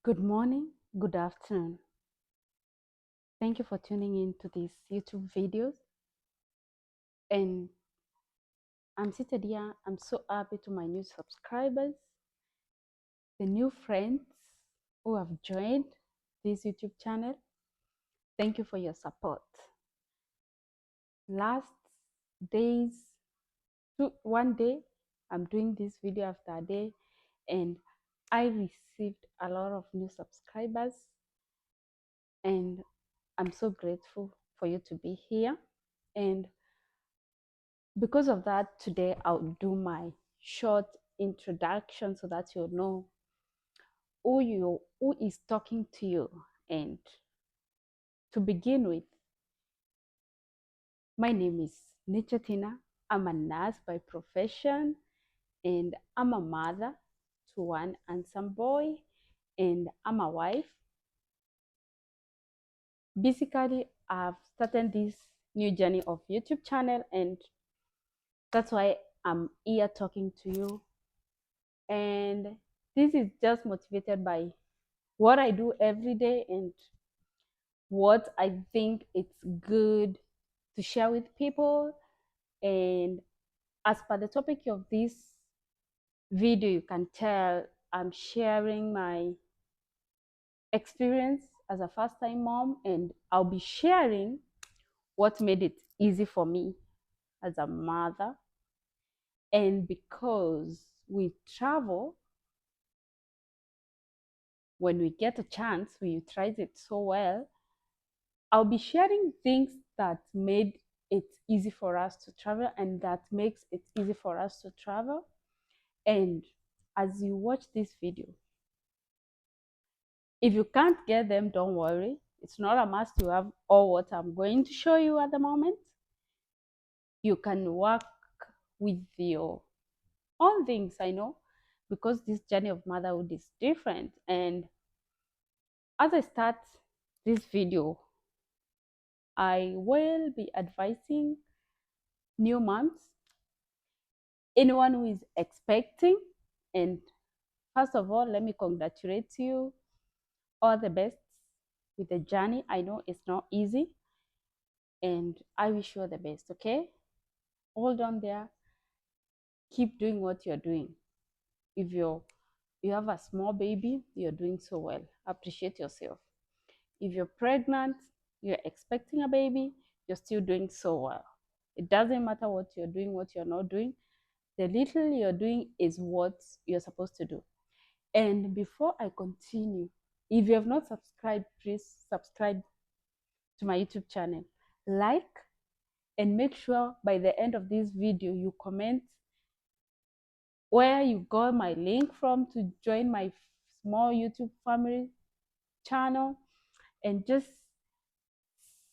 Good morning, good afternoon. Thank you for tuning in to these YouTube videos. And I'm seated here. I'm so happy to my new subscribers, the new friends who have joined this YouTube channel. Thank you for your support. Last days, one day, I'm doing this video after a day, and I received a lot of new subscribers, and I'm so grateful for you to be here. And because of that, today I'll do my short introduction so that you'll know who is talking to you. And to begin with, my name is Nichatina. I'm a nurse by profession, and I'm a mother to one handsome boy, and I'm a wife. Basically, I've started this new journey of YouTube channel, and that's why I'm here talking to you. And this is just motivated by what I do every day and what I think it's good to share with people. And as per the topic of this video, you can tell I'm sharing my experience as a first-time mom, and I'll be sharing what made it easy for me as a mother. And because we travel, when we get a chance, we utilize it so well. I'll be sharing things that made it easy for us to travel and that makes it easy for us to travel. And as you watch this video, if you can't get them, don't worry. It's not a must you have all what I'm going to show you at the moment. You can work with your own things, I know, because this journey of motherhood is different. And as I start this video, I will be advising new moms, anyone who is expecting. And first of all, let me congratulate you. All the best with the journey. I know it's not easy, and I wish you all the best. Okay, hold on there. Keep doing what you're doing. If you have a small baby, you're doing so well. Appreciate yourself. If you're pregnant, you're expecting a baby, you're still doing so well. It doesn't matter what you're doing, what you're not doing. The little you're doing is what you're supposed to do. And before I continue, if you have not subscribed, please subscribe to my YouTube channel. Like, and make sure by the end of this video you comment where you got my link from to join my small YouTube family channel, and just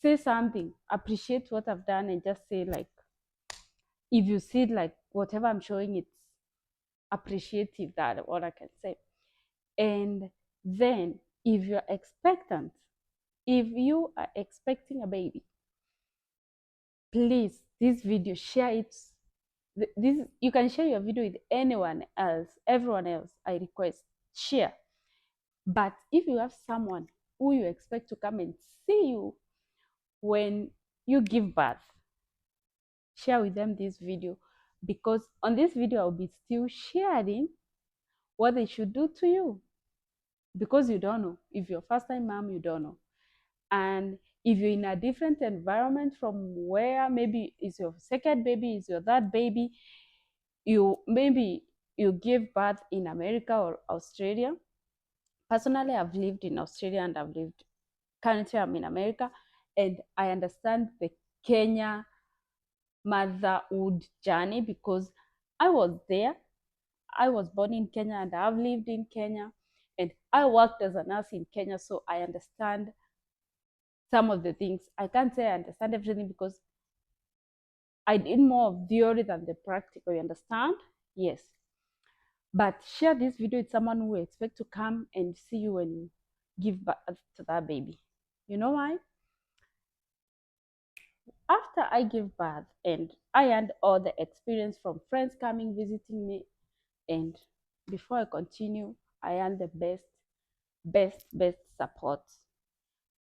say something. Appreciate what I've done, and just say, like, if you see like whatever I'm showing, it's appreciative. That what I can say. And then if you're expectant, if you are expecting a baby, please, this video, share it. This, you can share your video with anyone else, everyone else. I request, share. But if you have someone who you expect to come and see you when you give birth, share with them this video, because on this video I'll be still sharing what they should do to you, because you don't know. If you're first time mom, you don't know. And if you're in a different environment from where maybe it's your second baby, it's your third baby, maybe you give birth in America or Australia. Personally, I've lived in Australia and I've lived, currently I'm in America, and I understand the Kenya motherhood journey because I was there. I was born in Kenya and I've lived in Kenya, and I worked as a nurse in Kenya, so I understand some of the things. I can't say I understand everything because I did more of theory than the practical, you understand? Yes. But share this video with someone who expect to come and see you when you give birth to that baby. You know why? After I give birth and I had all the experience from friends coming visiting me, and before I continue, I had the best best support.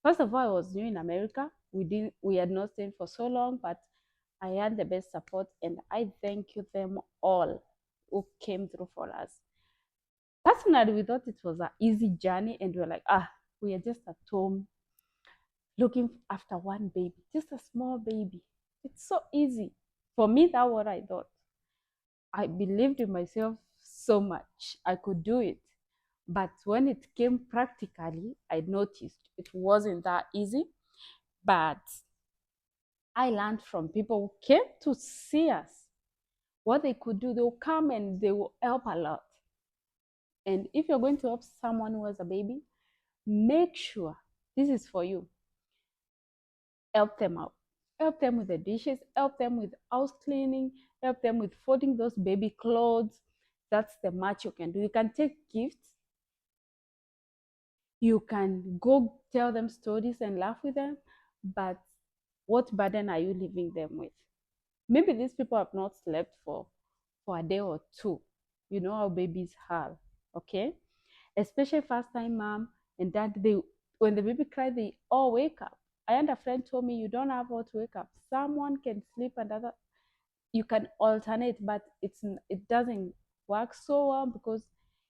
First of all, I was new in America. We had not stayed for so long, but I had the best support, and I thank you them all who came through for us. Personally, we thought it was an easy journey, and we were like, we are just at home looking after one baby, just a small baby. It's so easy. For me, that's what I thought. I believed in myself so much. I could do it. But when it came practically, I noticed it wasn't that easy. But I learned from people who came to see us what they could do. They will come and they will help a lot. And if you're going to help someone who has a baby, make sure this is for you. Help them out. Help them with the dishes, help them with house cleaning, help them with folding those baby clothes. That's the much you can do. You can take gifts. You can go tell them stories and laugh with them, but what burden are you leaving them with? Maybe these people have not slept for a day or two. You know how babies are, okay? Especially first time mom and dad, when the baby cries, they all wake up. I had a friend told me you don't have all to wake up. Someone can sleep and other you can alternate, but it doesn't work so well because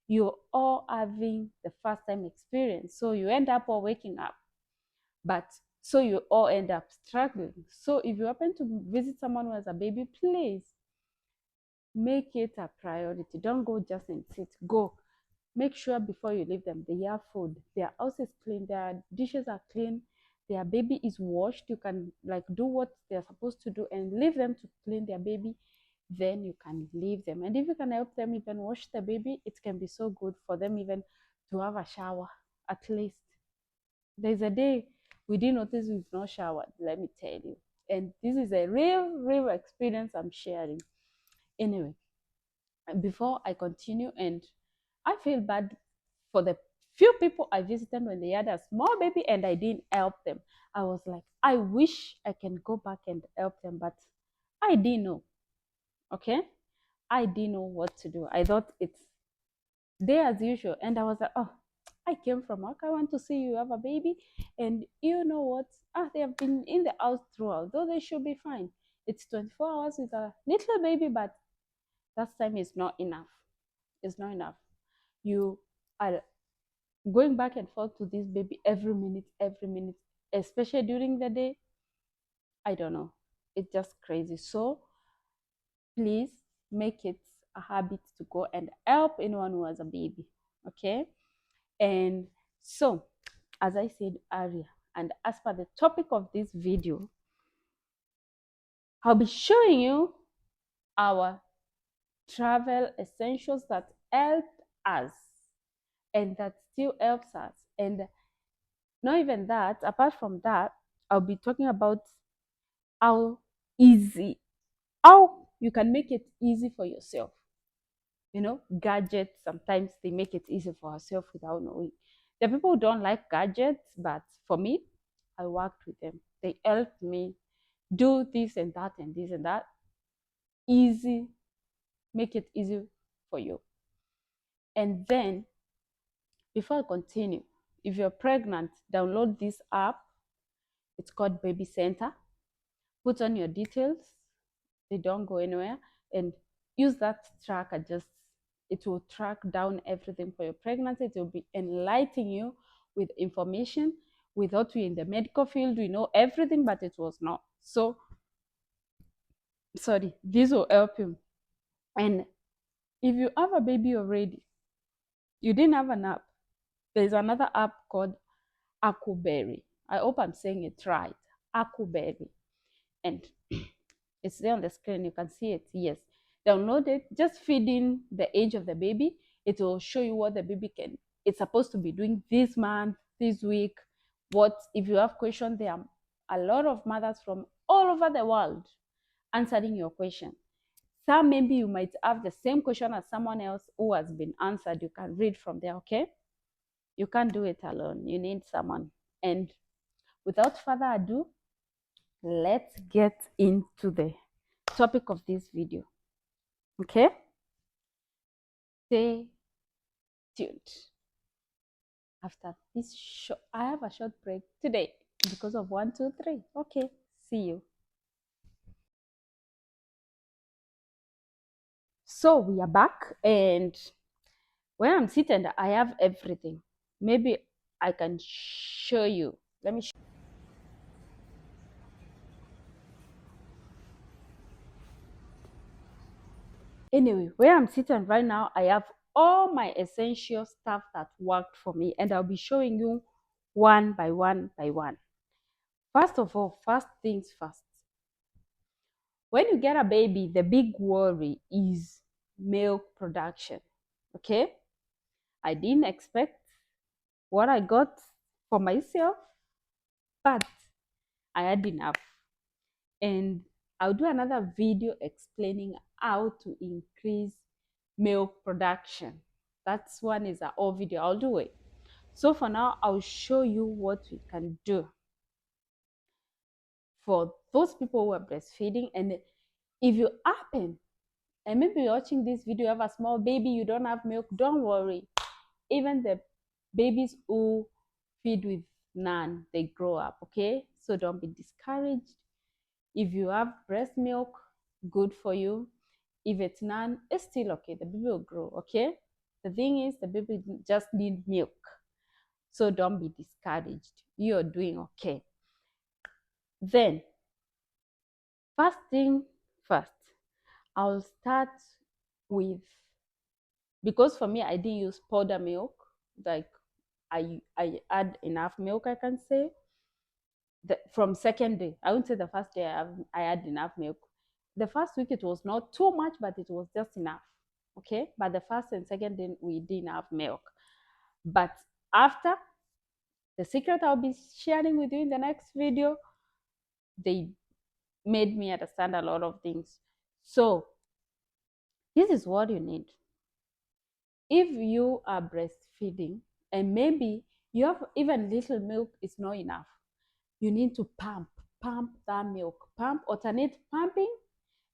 you're all having the first time experience. So you end up all waking up, but so you all end up struggling. So if you happen to visit someone who has a baby, please make it a priority. Don't go just and sit. Go. Make sure before you leave them, they have food, their house is clean, their dishes are clean, their baby is washed. You can like do what they're supposed to do and leave them to clean their baby. Then you can leave them. And if you can help them even wash the baby, it can be so good for them even to have a shower at least. There's a day we didn't notice we've not showered, let me tell you. And this is a real experience I'm sharing. Anyway, before I continue, and I feel bad for the few people I visited when they had a small baby and I didn't help them. I was like, I wish I can go back and help them, but I didn't know. Okay? I didn't know what to do. I thought it's day as usual. And I was like, oh, I came from work. I want to see you have a baby. And you know what? They have been in the house throughout, though they should be fine. It's 24 hours with a little baby, but that time is not enough. It's not enough. You are going back and forth to this baby every minute, especially during the day. I don't know. It's just crazy. So please make it a habit to go and help anyone who has a baby. Okay? And so, as I said earlier, and as per the topic of this video, I'll be showing you our travel essentials that help us and that still helps us. And not even that, apart from that, I'll be talking about how easy, how you can make it easy for yourself. You know, gadgets, sometimes they make it easy for ourselves without knowing. There are people who don't like gadgets, but for me, I worked with them. They helped me do this and that and this and that. Easy, make it easy for you. And then, before I continue, if you're pregnant, download this app. It's called Baby Center. Put on your details, they don't go anywhere, and use that tracker. Just it will track down everything for your pregnancy. It will be enlightening you with information. Without you in the medical field, we know everything, but it was not. So sorry, this will help you. And if you have a baby already, you didn't have an app, there's another app called Akuberry. I hope I'm saying it right. Akuberry. And it's there on the screen. You can see it. Yes. Download it. Just feed in the age of the baby. It will show you what the baby can. It's supposed to be doing this month, this week. What if you have questions? There are a lot of mothers from all over the world answering your question. Some maybe you might have the same question as someone else who has been answered. You can read from there, okay? You can't do it alone. You need someone. And without further ado, let's get into the topic of this video. Okay? Stay tuned. after this I have a short break today because of 1 2 3. Okay, see you. So we are back, and where I'm seated I have everything. Maybe I can show you. Let me show. Anyway, where I'm sitting right now, I have all my essential stuff that worked for me, and I'll be showing you one by one by one. First of all, first things first. When you get a baby, the big worry is milk production. Okay? I didn't expect what I got for myself, but I had enough. And I'll do another video explaining how to increase milk production. That's one is an old video. I'll do it. So for now, I'll show you what we can do for those people who are breastfeeding. And if you happen and maybe you're watching this video, you have a small baby, you don't have milk, don't worry. Even the babies who feed with none, they grow up, okay? So don't be discouraged. If you have breast milk, good for you. If it's none, it's still okay. The baby will grow, okay? The thing is, the baby just need milk. So don't be discouraged. You're doing okay. Then, first thing first, I'll start with, because for me, I didn't use powder milk. Like I add enough milk, I can say. From second day, I wouldn't say the first day I had enough milk. The first week it was not too much, but it was just enough. Okay, but the first and second day we didn't have milk. But after, the secret I'll be sharing with you in the next video, they made me understand a lot of things. So this is what you need. If you are breastfeeding and maybe you have even little milk is not enough, you need to pump that milk. Alternate pumping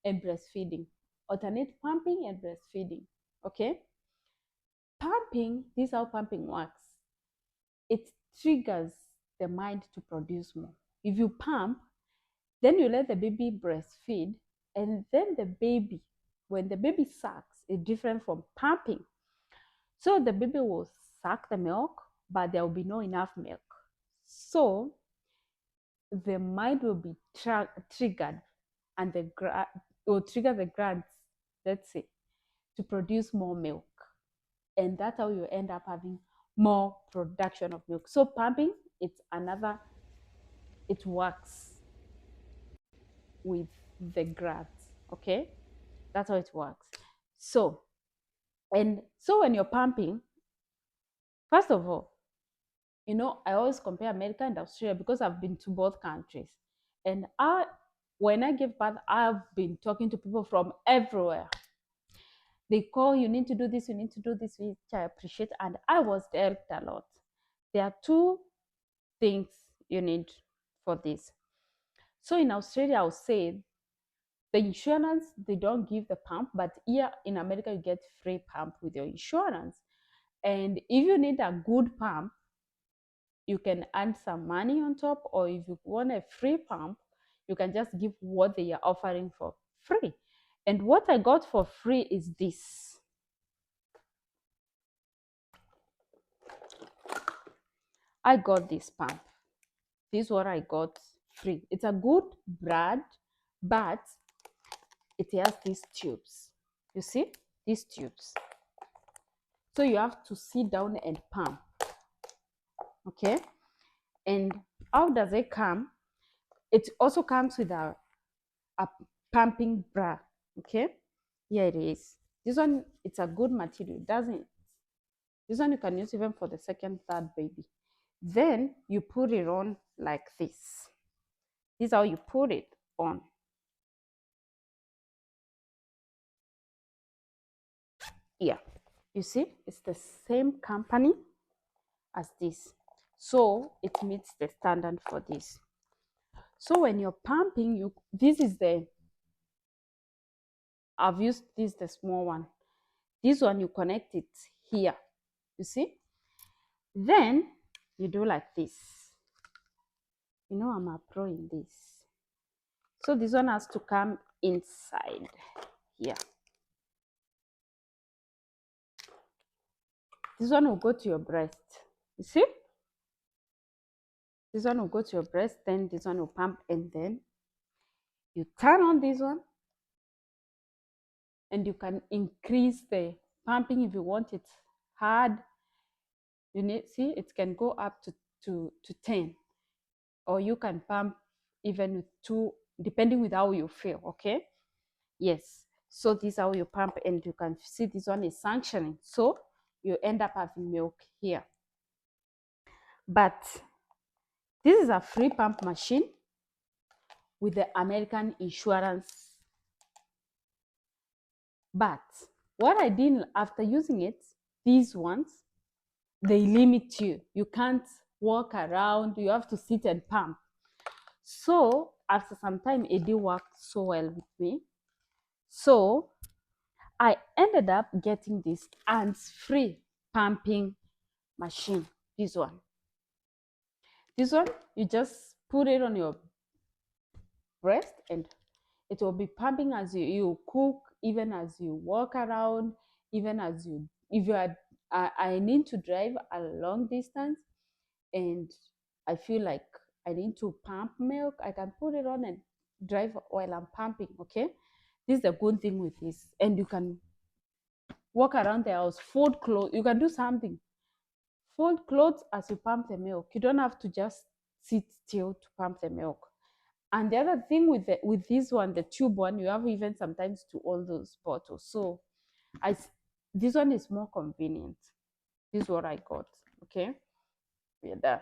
and breastfeeding. Alternate pumping and breastfeeding. Okay? Pumping, this is how pumping works. It triggers the mind to produce more. If you pump, then you let the baby breastfeed, and then the baby, when the baby sucks, it's different from pumping. So the baby will suck the milk, but there will be no enough milk. So the mind will be triggered, and will trigger the glands, let's say, to produce more milk. And that's how you end up having more production of milk. So pumping, it works with the glands, okay? That's how it works. So when you're pumping, first of all, I always compare America and Australia because I've been to both countries. And when I gave birth, I've been talking to people from everywhere. They call, you need to do this, you need to do this, which I appreciate. And I was helped a lot. There are two things you need for this. So in Australia, I would say the insurance, they don't give the pump, but here in America, you get free pump with your insurance. And if you need a good pump, you can add some money on top, or if you want a free pump, you can just give what they are offering for free. And what I got for free is this. I got this pump. This is what I got free. It's a good brand, but it has these tubes. You see? These tubes. So you have to sit down and pump. Okay? And how does it come? It also comes with a pumping bra. Okay? Here it is. This one, it's a good material. This one you can use even for the second, third baby. Then you put it on like this. This is how you put it on. Yeah. You see, it's the same company as this. So it meets the standard for this. So when you're pumping, I've used this, the small one. This one, you connect it here. You see? Then you do like this. You know I'm a pro in this. So this one has to come inside here. This one will go to your breast. You see? This one will go to your breast, then this one will pump, and then you turn on this one, and you can increase the pumping if you want it hard. You need, see, it can go up to 10, or you can pump even with 2, depending with how you feel. Okay, yes. So this is how you pump, and you can see this one is sanctioning, so you end up having milk here. But this is a free pump machine with the American insurance. But what I did after using it, these ones, they limit you. You can't walk around, you have to sit and pump. So after some time, it didn't work so well with me. So I ended up getting this hands-free pumping machine. This one. This one, you just put it on your breast and it will be pumping as you cook, even as you walk around, even as you, if you are, I need to drive a long distance and I feel like I need to pump milk, I can put it on and drive while I'm pumping. Okay, this is the good thing with this. And you can walk around the house, fold clothes, you can do something, fold clothes as you pump the milk. You don't have to just sit still to pump the milk. And the other thing with this one, the tube one, you have even sometimes to all those bottles. So this one is more convenient. This is what I got. Okay, we're done.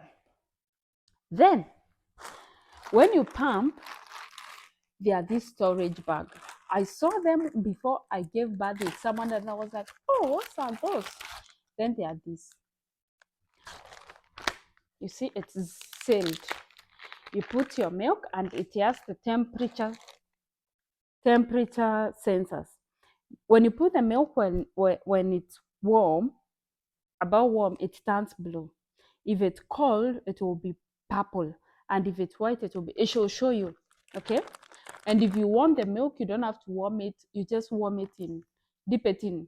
Then when you pump, they are this storage bag. I saw them before I gave birth with someone, and I was like, oh, what's are those? Then they are this. You see, it's sealed. You put your milk and it has the temperature sensors. When you put the milk, when it's warm, about warm, it turns blue. If it's cold, it will be purple. And if it's white, it will show you. Okay. And if you want the milk, you don't have to warm it. You just warm it dip it in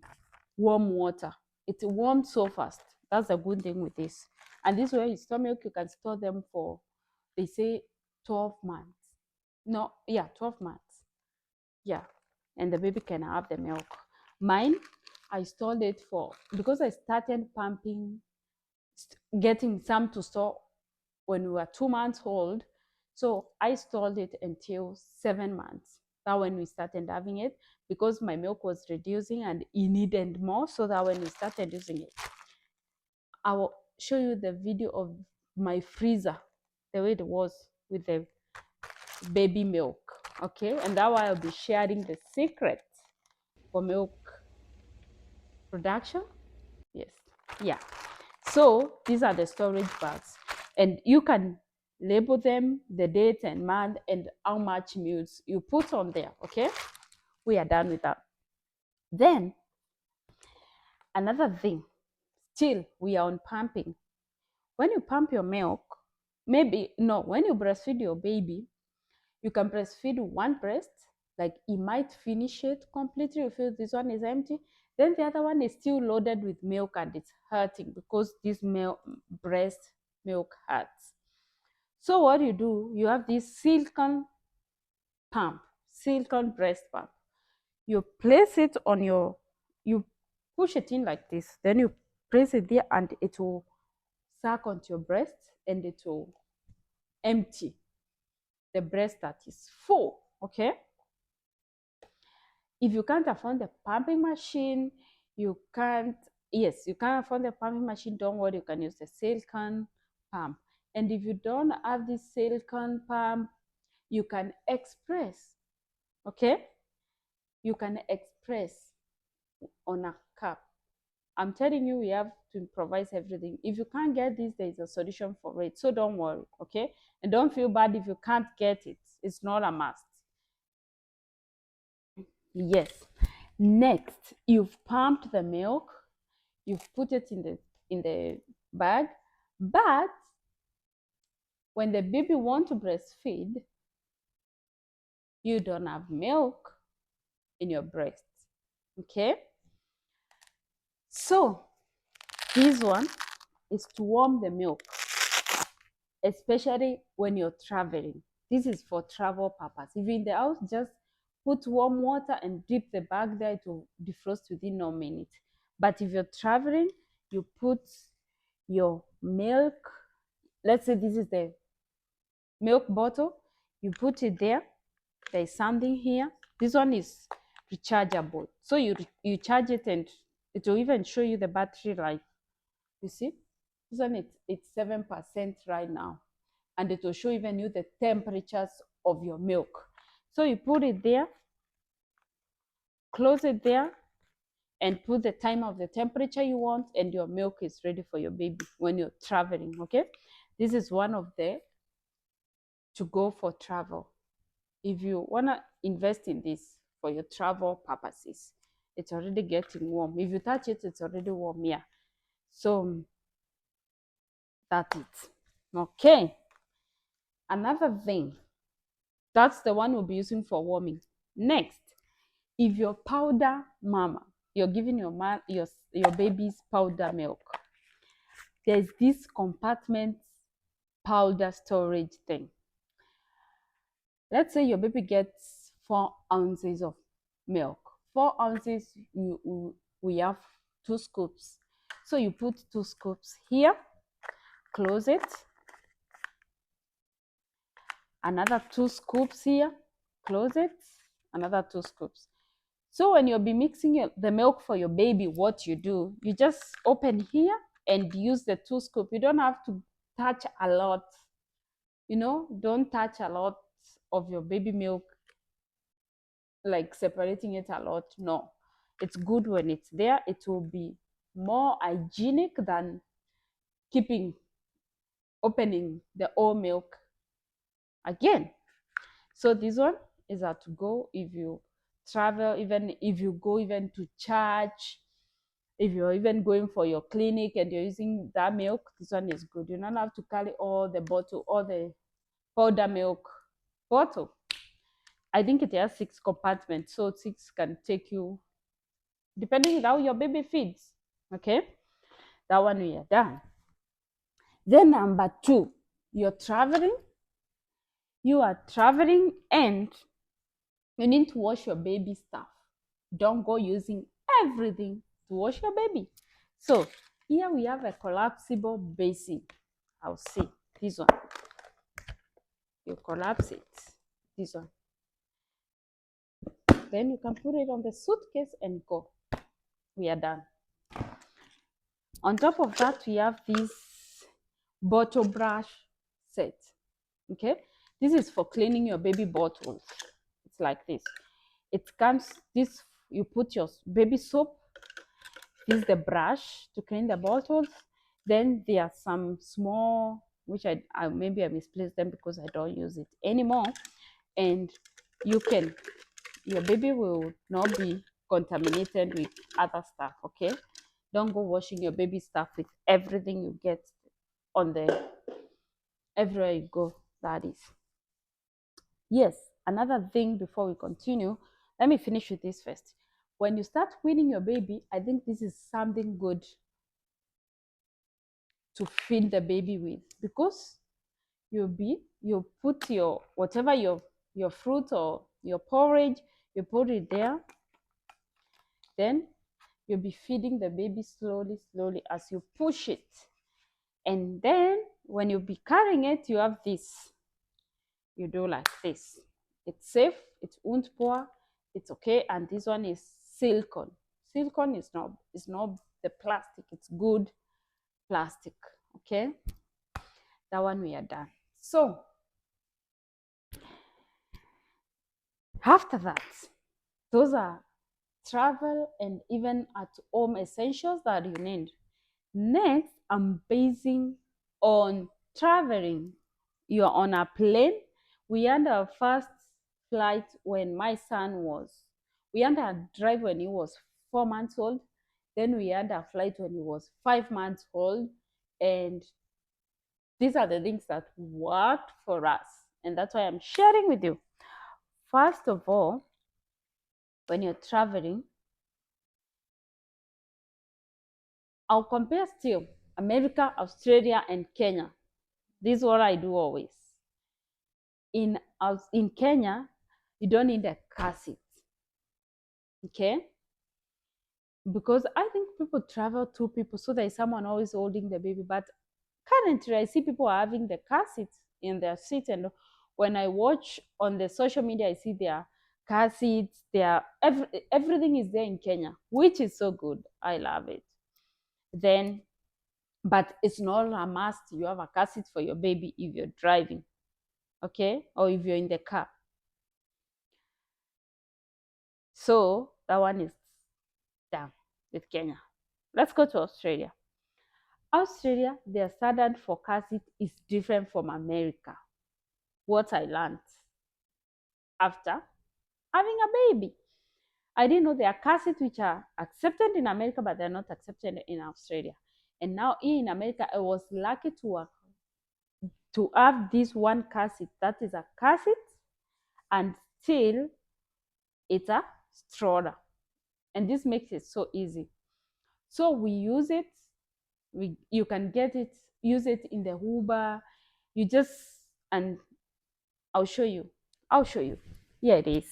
warm water. It warms so fast. That's a good thing with this. And this way you store milk, you can store them for, they say, 12 months. No, yeah, 12 months. Yeah. And the baby can have the milk. Mine, I stored it for, because I started pumping, getting some to store when we were 2 months old. So I stored it until 7 months. That when we started having it, because my milk was reducing and it needed more. So that when we started using it, I will show you the video of my freezer, the way it was with the baby milk. Okay, and that way I'll be sharing the secret for milk production. Yes, yeah. So these are the storage bags, and you can label them, the date and month, and how much milk you put on there. Okay, we are done with that. Then another thing, still we are on pumping. When you pump your milk, when you breastfeed your baby, you can breastfeed one breast, like it might finish it completely, you feel this one is empty, then the other one is still loaded with milk and it's hurting because this breast milk hurts. So what you do, you have this silicone breast pump. You place it on you push it in like this, then you place it there and it will suck onto your breast and it will empty the breast that is full. Okay, if you can't afford the pumping machine, you can't afford the pumping machine, don't worry, you can use the silicone pump. And if you don't have this silicone pump, you can express. Okay, you can express on a cup. I'm telling you, we have to improvise everything. If you can't get this, there is a solution for it, so don't worry. Okay, and don't feel bad if you can't get it. It's not a must. Yes. Next, you've pumped the milk, you've put it in the bag. But when the baby wants to breastfeed, you don't have milk in your breast. Okay? So this one is to warm the milk, especially when you're traveling. This is for travel purpose. If you're in the house, just put warm water and dip the bag there to defrost within no minute. But if you're traveling, you put your milk. Let's say this is the milk bottle. You put it there. There is something here. This one is rechargeable. So you charge it and it will even show you the battery life. You see? This one it's 7% right now. And it will show even you the temperatures of your milk. So you put it there, close it there, and put the time of the temperature you want, and your milk is ready for your baby when you're traveling. Okay, this is one of the to go for travel. If you want to invest in this for your travel purposes, it's already getting warm. If you touch it, it's already warm. Yeah, so that's it. Okay, another thing, that's the one we'll be using for warming. Next, if you're powder mama, you're giving your baby's powder milk, there's this compartment powder storage thing. Let's say your baby gets 4 ounces of milk. 4 ounces, we have 2 scoops. So you put 2 scoops here, close it. Another 2 scoops here, close it. Another 2 scoops. So when you'll be mixing the milk for your baby, what you do, you just open here and use the 2 scoops. You don't have to touch a lot. Don't touch a lot of your baby milk, like separating it a lot. No, it's good when it's there. It will be more hygienic than opening the old milk again. So this one is how to go if you travel, even if you go even to church, if you're even going for your clinic and you're using that milk. This one is good. You don't have to carry all the powder milk bottle. I think it has 6 compartments, so 6 can take you depending on how your baby feeds. Okay, that one we are done. Then number 2, you are traveling and you need to wash your baby stuff. Don't go using everything to wash your baby. So here we have a collapsible basin. I'll see this one. You collapse it, this one. Then you can put it on the suitcase and go. We are done. On top of that, we have this bottle brush set. Okay, this is for cleaning your baby bottles. It's like this. It comes this. You put your baby soap. This is the brush to clean the bottles. Then there are some small, which I maybe I misplaced them because I don't use it anymore. And your baby will not be contaminated with other stuff. Okay, don't go washing your baby stuff with everything you get on everywhere you go. That is. Yes, another thing before we continue, let me finish with this first. When you start weaning your baby, I think this is something good to feed the baby with, because you put your whatever your fruit or your porridge, you put it there. Then you'll be feeding the baby slowly as you push it. And then when you be carrying it, you have this. You do like this. It's safe, it won't pour, it's okay. And this one is silicone. Silicone is not the plastic, it's good plastic. Okay, that one we are done. So after that, those are travel and even at home essentials that you need. Next, I'm basing on traveling. You're on a plane. We had our first flight when my son we had a drive when he was 4 months old. Then we had a flight when he was 5 months old. And these are the things that worked for us. And that's why I'm sharing with you. First of all, when you're traveling, I'll compare still America, Australia, and Kenya. This is what I do always. In Kenya, you don't need a car seat. Okay? Because I think people travel two people, so there is someone always holding the baby. But currently, I see people are having the car seats in their seat, and when I watch on the social media, I see their car seats. Everything is there in Kenya, which is so good. I love it. Then, but it's not a must. You have a car seat for your baby if you're driving, okay, or if you're in the car. So that one is done with Kenya. Let's go to Australia. Australia, their standard for car seat is different from America. What I learned after having a baby. I didn't know there are car seats which are accepted in America, but they're not accepted in Australia. And now here in America, I was lucky to have this one car seat. That is a car seat, and still it's a stroller. And this makes it so easy. So we use it. You can get it, use it in the Uber. You just, and I'll show you. Here it is.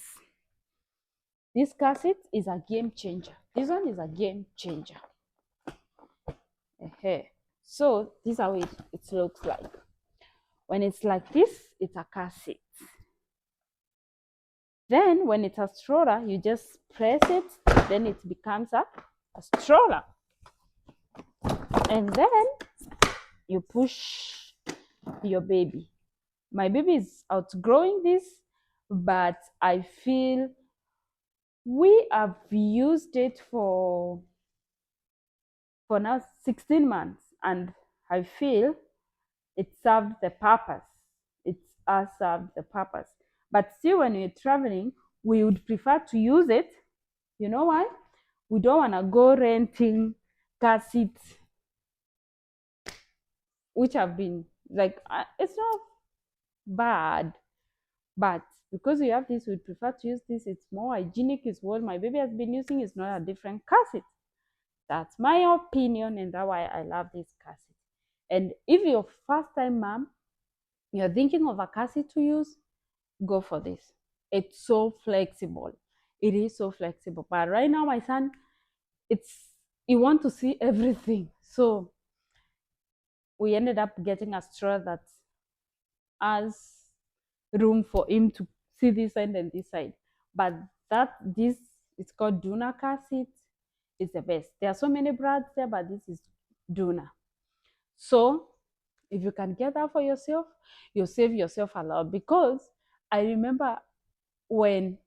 This car seat is a game changer. This one is a game changer. So this is how it looks like. When it's like this, it's a car seat. Then when it's a stroller, you just press it, then it becomes a stroller. And then you push your baby. My baby is outgrowing this, but I feel we have used it for now 16 months, and I feel it served the purpose. It has served the purpose. But still, when we're traveling, we would prefer to use it. You know why? We don't want to go renting car seats, which have been like, it's not bad, but because we have this, we prefer to use this. It's more hygienic. It's what my baby has been using. It's not a different car seat. That's my opinion, and that's why I love this car seat. And if you're first time mom, you're thinking of a car seat to use, go for this. It's so flexible. It is so flexible. But right now, my son, you want to see everything. So we ended up getting a stroller that has room for him to see this side and this side. But this it's called Doona car seat. It's the best. There are so many brands there, but this is Doona. So if you can get that for yourself, you'll save yourself a lot. Because I remember when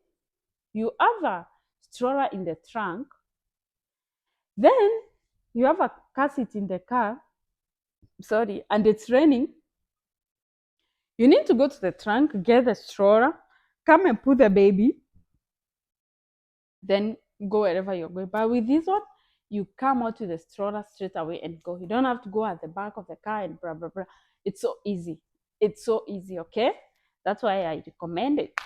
you have a stroller in the trunk, then you have a car seat in the car, and it's raining, you need to go to the trunk, get the stroller, come and put the baby, then go wherever you're going. But with this one, you come out to the stroller straight away and go. You don't have to go at the back of the car and blah, blah, blah. It's so easy. It's so easy, okay? That's why I recommend it.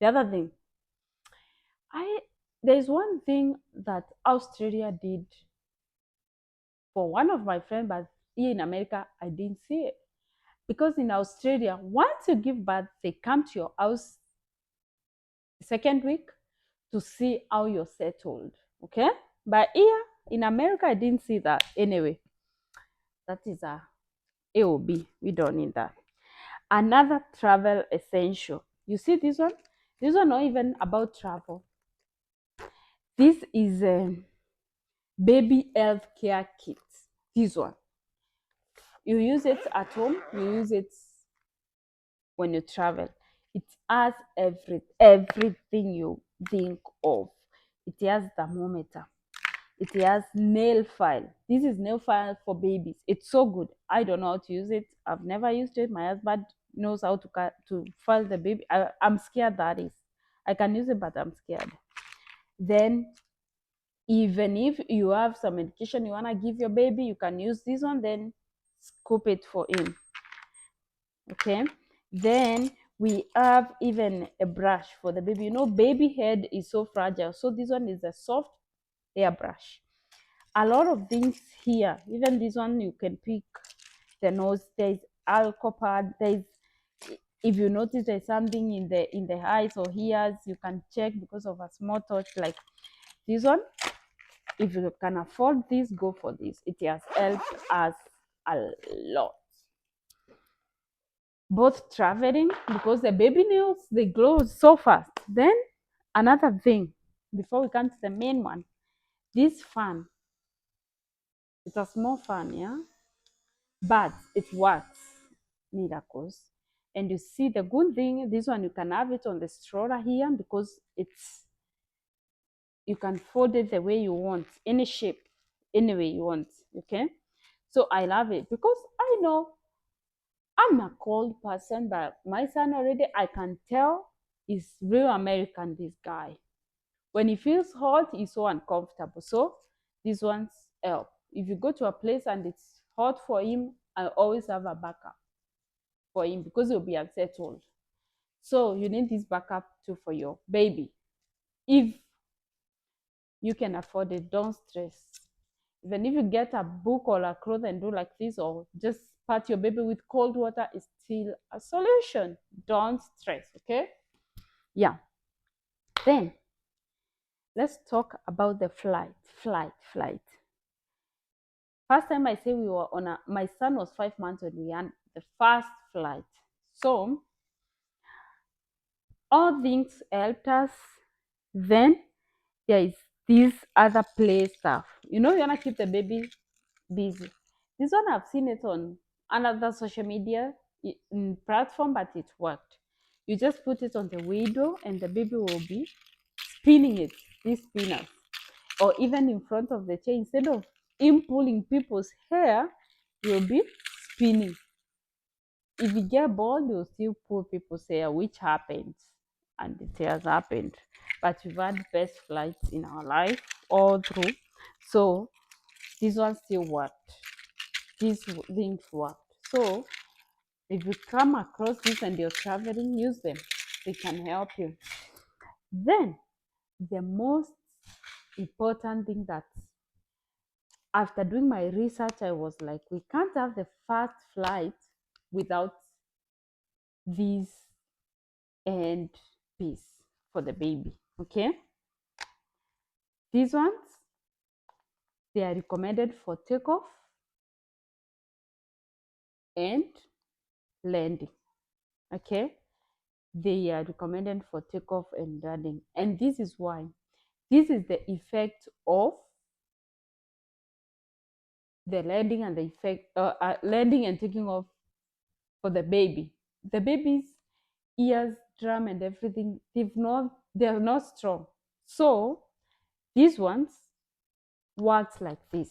The other thing, there's one thing that Australia did for one of my friends, but here in America, I didn't see it. Because in Australia, once you give birth, they come to your house the second week to see how you're settled, okay? But here in America, I didn't see that. Anyway, that is a AOB. We don't need that. Another travel essential. You see this one? This one not even about travel. This is a baby health care kit. This one. You use it at home. You use it when you travel. It has everything you think of. It has thermometer. It has nail file. This is nail file for babies. It's so good. I don't know how to use it. I've never used it. My husband knows how to file the baby. I'm scared that is. I can use it, but I'm scared. Then Even if you have some medication you want to give your baby, you can use this one, then scoop it for him. Okay, then we have even a brush for the baby. You know, baby head is so fragile, so this one is a soft hair brush. A lot of things here, even this one you can pick the nose. There's alcohol pad. There's, if you notice there's something in the eyes or ears, you can check because of a small touch like this one. If you can afford this, go for this. It has helped us a lot, both traveling, because the baby nails, they glow so fast. Then another thing, before we come to the main one, this fan, it's a small fan, yeah, but it works miracles. And you see the good thing, this one you can have it on the stroller here because it's, you can fold it the way you want, any shape, any way you want. Okay, so I love it because I know I'm a cold person, but my son already, I can tell he's real American, this guy. When he feels hot, he's so uncomfortable. So these ones help. If you go to a place and it's hot for him, I always have a backup for him because he'll be unsettled. So you need this backup too for your baby. If you can afford it, don't stress. Even if you get a book or a cloth and do like this, or just pat your baby with cold water, is still a solution. Don't stress, okay? Yeah. Then let's talk about the flight. First time I say we were on a, my son was 5 months when we had the first flight. So all things helped us. Then there is this other play stuff. You know, you wanna keep the baby busy. This one I've seen it on another social media platform, but it worked. You just put it on the window and the baby will be spinning it, these spinners, or even in front of the chair. Instead of him pulling people's hair, you'll be spinning. If you get bored, you'll still pull people's hair, which happens, and it has happened. But we've had best flights in our life all through. So this one still worked. These things worked. So if you come across this and you're traveling, use them. They can help you. Then the most important thing that after doing my research, I was like, we can't have the first flight without these end piece for the baby. Okay, these ones, they are recommended for takeoff and landing. Okay, they are recommended for takeoff and landing, and this is why. This is the effect of the landing and the effect landing and taking off for the baby. The baby's ears, drum, and everything, they're not strong. So these ones works like this.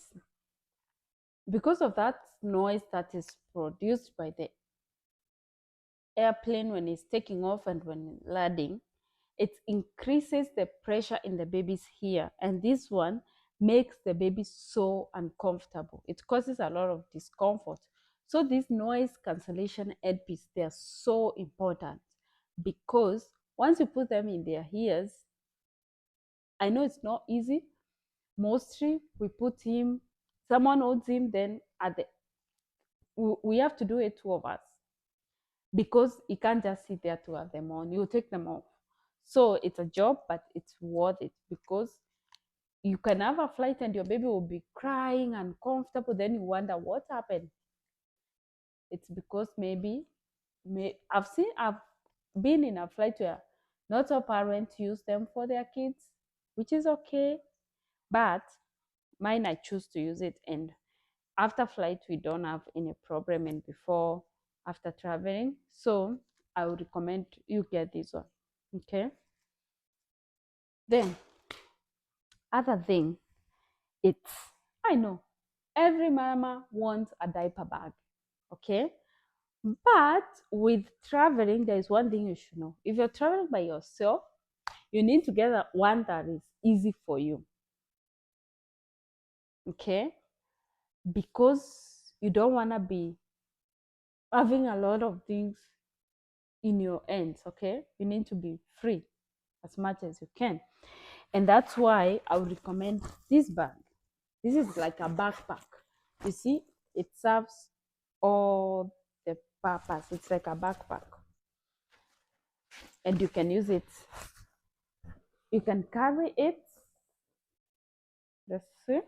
Because of that noise that is produced by the airplane when it's taking off and when landing, it increases the pressure in the baby's ear, and this one makes the baby so uncomfortable. It causes a lot of discomfort. So these noise cancellation earpiece, they are so important because once you put them in their ears, I know it's not easy. Mostly we put him, someone holds him, then at the we have to do it, two of us, because you can't just sit there to have them on. You take them off. So it's a job, but it's worth it because you can have a flight and your baby will be crying uncomfortable. Then you wonder what happened. It's because maybe I've been in a flight where not all parents use them for their kids, which is okay. But mine, I choose to use it, and after flight we don't have any problem, and before, after traveling. So I would recommend you get this one. Okay, then other thing, it's, I know every mama wants a diaper bag. Okay, but with traveling, there is one thing you should know. If you're traveling by yourself, you need to get one that is easy for you. okay? Because you don't want to be having a lot of things in your ends, okay? You need to be free as much as you can. And that's why I would recommend this bag. This is like a backpack. You see, it serves all the purpose. It's like a backpack. And you can use it. You can carry it. Let's see.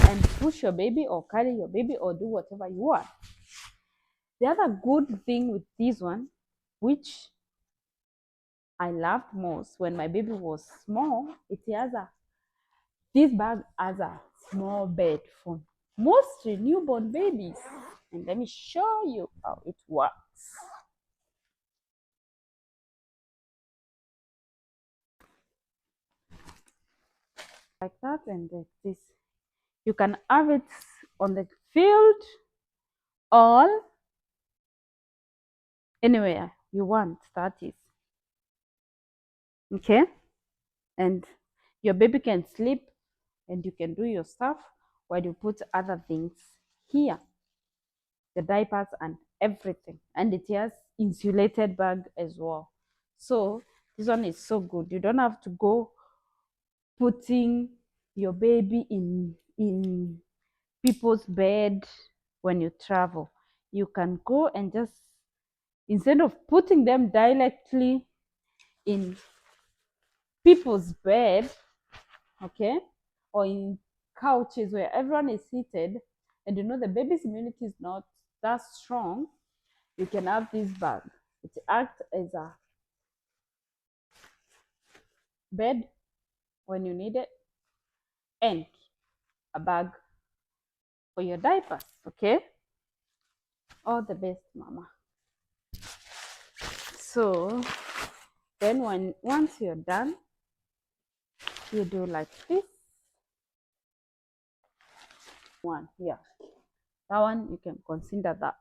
And push your baby or carry your baby or do whatever you want. The other good thing with this one, which I loved most when my baby was small, this bag has a small bed for mostly newborn babies. And let me show you how it works. Like that and like this. You can have it on the field or anywhere you want, that is. Okay? And your baby can sleep and you can do your stuff while you put other things here, the diapers and everything. And it has insulated bag as well. So this one is so good. You don't have to go putting your baby in people's bed when you travel. You can go and just, instead of putting them directly in people's bed, okay, or in couches where everyone is seated, and you know the baby's immunity is not that strong, you can have this bag. It acts as a bed when you need it, and a bag for your diapers, okay? All the best, mama. So then once you're done, you do like this one here. That one you can consider that.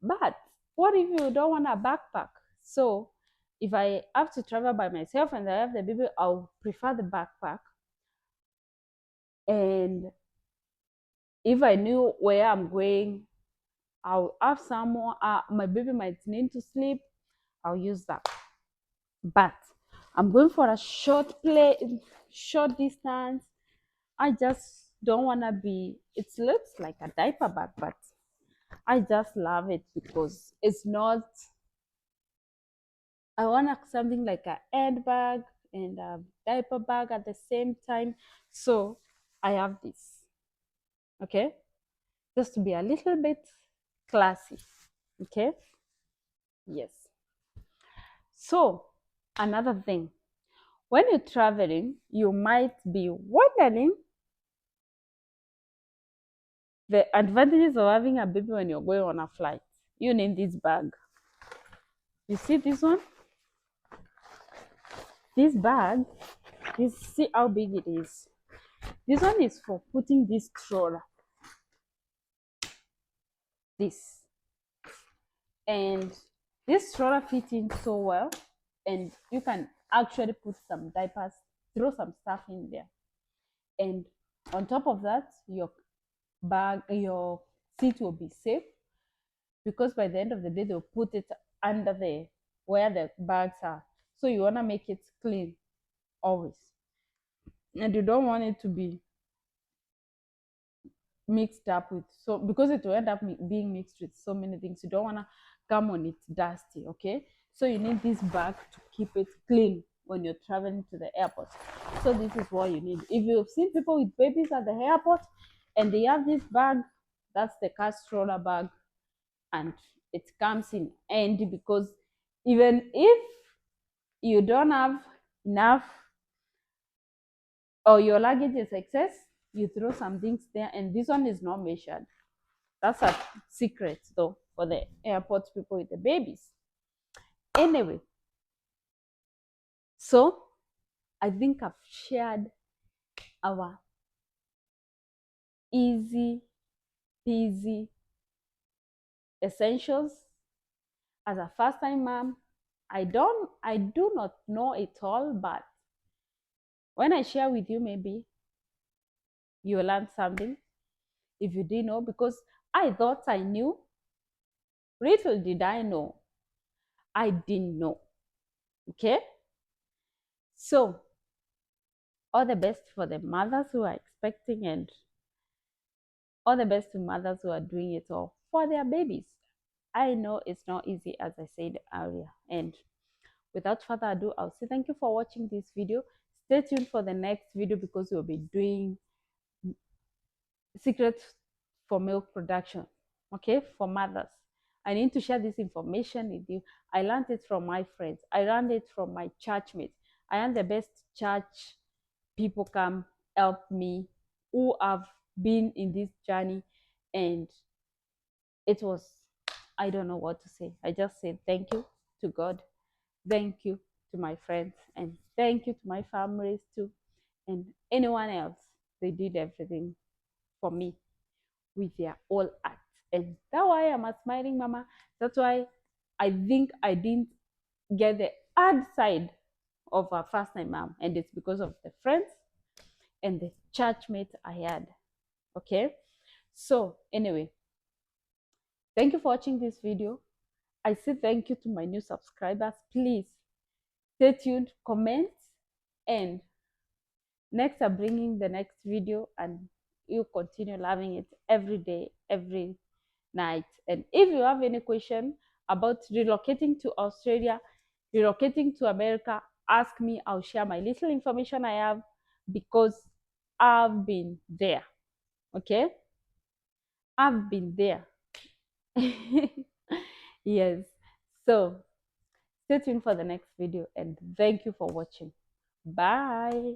But what if you don't want a backpack? So if I have to travel by myself and I have the baby, I'll prefer the backpack. And if I knew where I'm going, I'll have someone, my baby might need to sleep, I'll use that. But I'm going for a short distance. I just don't want to be, it looks like a diaper bag, but I just love it because it's not, I want something like a handbag and a diaper bag at the same time. So I have this, okay? Just to be a little bit classy, okay? Yes. So another thing, when you're traveling, you might be wondering the advantages of having a baby when you're going on a flight. You need this bag. You see this one? This bag, see how big it is. This one is for putting this stroller. This. And this stroller fits in so well, and you can actually put some diapers, throw some stuff in there. And on top of that, your seat will be safe, because by the end of the day they'll put it under the where the bags are. So you want to make it clean always, and you don't want it to be mixed up with, so because it will end up being mixed with so many things. You don't want to come on it dusty, okay? So you need this bag to keep it clean when you're traveling to the airport. So this is what you need. If you've seen people with babies at the airport and they have this bag, that's the car stroller bag, and it comes in handy, because even if you don't have enough or your luggage is excess, you throw some things there, and this one is not measured. That's a secret though for the airport people with the babies. Anyway, so I think I've shared our easy peasy essentials. As a first time mom, I do not know it all, but when I share with you, maybe You learn something if you didn't know, because I thought I knew. Little did I know, I didn't know. Okay? So, all the best for the mothers who are expecting, and all the best to mothers who are doing it all for their babies. I know it's not easy, as I said earlier. And without further ado, I'll say thank you for watching this video. Stay tuned for the next video, because we'll be doing secrets for milk production, okay, for mothers. I need to share this information with you. I learned it from my friends. I learned it from my church mates. I am the best church people come help me who have been in this journey, and it was, I don't know what to say. I just say thank you to God, thank you to my friends, and thank you to my families too, and anyone else. They did everything for me with their all heart. And that's why I'm a smiling mama. That's why I think I didn't get the hard side of a first time mom. And it's because of the friends and the church mates I had. Okay. So anyway, thank you for watching this video. I say thank you to my new subscribers. Please stay tuned, comment, and next I'm bringing the next video, and you continue loving it every day, every night. And if you have any question about relocating to Australia, relocating to America, ask me. I'll share my little information I have, because I've been there. Okay? I've been there. Yes. So stay tuned for the next video, and thank you for watching. Bye.